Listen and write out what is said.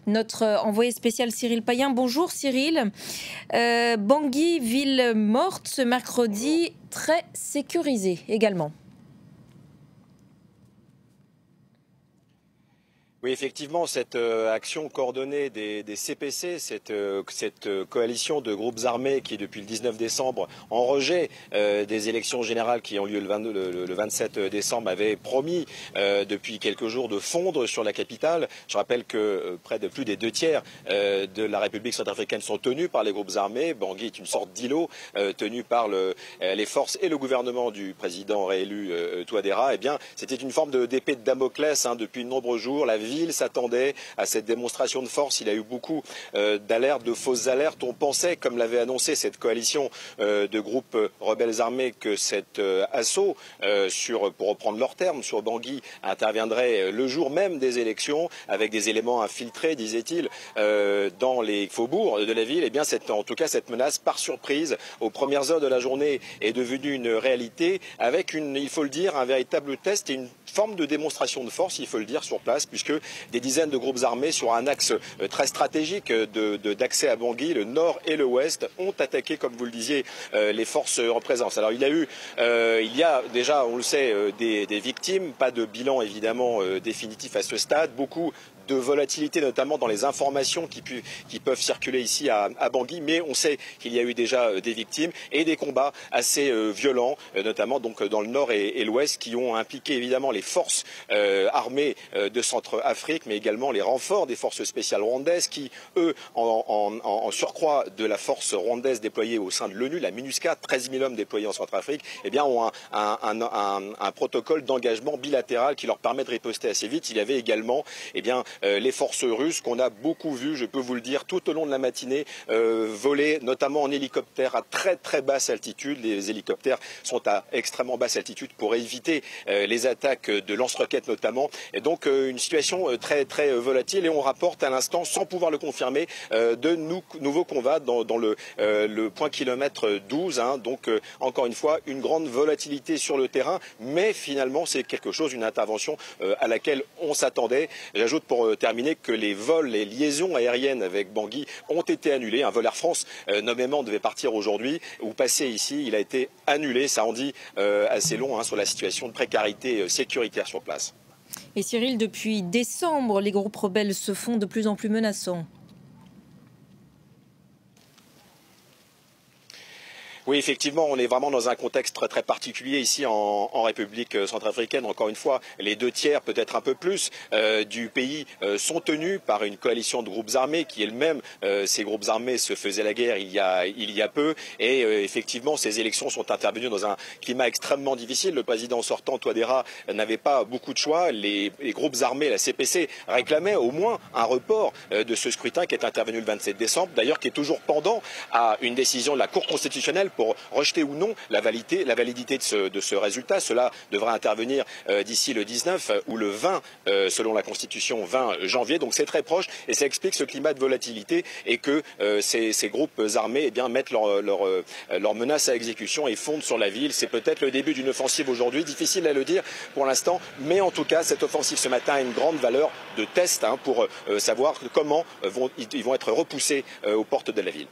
notre envoyé spécial Cyril Payen. Bonjour Cyril. Bangui, ville morte ce mercredi, très sécurisée également. Oui, effectivement, cette action coordonnée des CPC, cette coalition de groupes armés qui, depuis le 19 décembre, en rejet des élections générales qui ont lieu le 27 décembre, avait promis depuis quelques jours de fondre sur la capitale. Je rappelle que près de plus des 2/3 de la République centrafricaine sont tenus par les groupes armés. Bangui est une sorte d'îlot tenu par les forces et le gouvernement du président réélu Touadéra. Eh bien, c'était une forme d'épée de Damoclès depuis de nombreux jours. La ville s'attendait à cette démonstration de force. Il y a eu beaucoup d'alertes, de fausses alertes. On pensait, comme l'avait annoncé cette coalition de groupes rebelles armés, que cet assaut, pour reprendre leurs termes, sur Bangui interviendrait le jour même des élections, avec des éléments infiltrés, disait-il, dans les faubourgs de la ville. Eh bien, en tout cas, cette menace, par surprise, aux premières heures de la journée, est devenue une réalité, avec il faut le dire, un véritable test et une forme de démonstration de force, il faut le dire, sur place, puisque des dizaines de groupes armés sur un axe très stratégique d'accès à Bangui, le nord et le ouest, ont attaqué, comme vous le disiez, les forces en présence. Alors il y a déjà, on le sait, des victimes, pas de bilan évidemment définitif à ce stade, beaucoup de volatilité, notamment dans les informations qui peuvent circuler ici à Bangui, mais on sait qu'il y a eu déjà des victimes et des combats assez violents, notamment donc dans le nord et l'ouest, qui ont impliqué évidemment les forces armées de Centrafrique, mais également les renforts des forces spéciales rwandaises qui, eux, en surcroît de la force rwandaise déployée au sein de l'ONU, la MINUSCA, 13 000 hommes déployés en Centrafrique, eh bien, ont un protocole d'engagement bilatéral qui leur permet de riposter assez vite. Il y avait également, eh bien, les forces russes qu'on a beaucoup vues, je peux vous le dire, tout au long de la matinée, voler notamment en hélicoptère à très très basse altitude. Les hélicoptères sont à extrêmement basse altitude pour éviter les attaques de lance-roquettes notamment. Et donc une situation très très volatile, et on rapporte à l'instant, sans pouvoir le confirmer, de nouveaux combats dans le point kilomètre 12. Donc encore une fois, une grande volatilité sur le terrain, mais finalement c'est quelque chose, une intervention à laquelle on s'attendait. J'ajoute pour terminer que les vols, les liaisons aériennes avec Bangui ont été annulés. Un vol Air France nommément devait partir aujourd'hui ou passer ici. Il a été annulé. Ça en dit assez long sur la situation de précarité sécuritaire sur place. Et Cyril, depuis décembre, les groupes rebelles se font de plus en plus menaçants. Oui, effectivement, on est vraiment dans un contexte très, très particulier ici en République centrafricaine. Encore une fois, les 2/3, peut-être un peu plus, du pays sont tenus par une coalition de groupes armés qui elle-même, ces groupes armés se faisaient la guerre il y a peu. Et effectivement, ces élections sont intervenues dans un climat extrêmement difficile. Le président sortant, Touadéra, n'avait pas beaucoup de choix. Les groupes armés, la CPC, réclamaient au moins un report de ce scrutin qui est intervenu le 27 décembre, d'ailleurs qui est toujours pendant à une décision de la Cour constitutionnelle pour rejeter ou non la validité de ce résultat. Cela devra intervenir d'ici le 19 ou le 20, selon la Constitution, 20 janvier. Donc c'est très proche, et ça explique ce climat de volatilité, et que ces groupes armés mettent leurs menaces à exécution et fondent sur la ville. C'est peut-être le début d'une offensive aujourd'hui, difficile à le dire pour l'instant, mais en tout cas cette offensive ce matin a une grande valeur de test pour savoir comment ils vont être repoussés aux portes de la ville.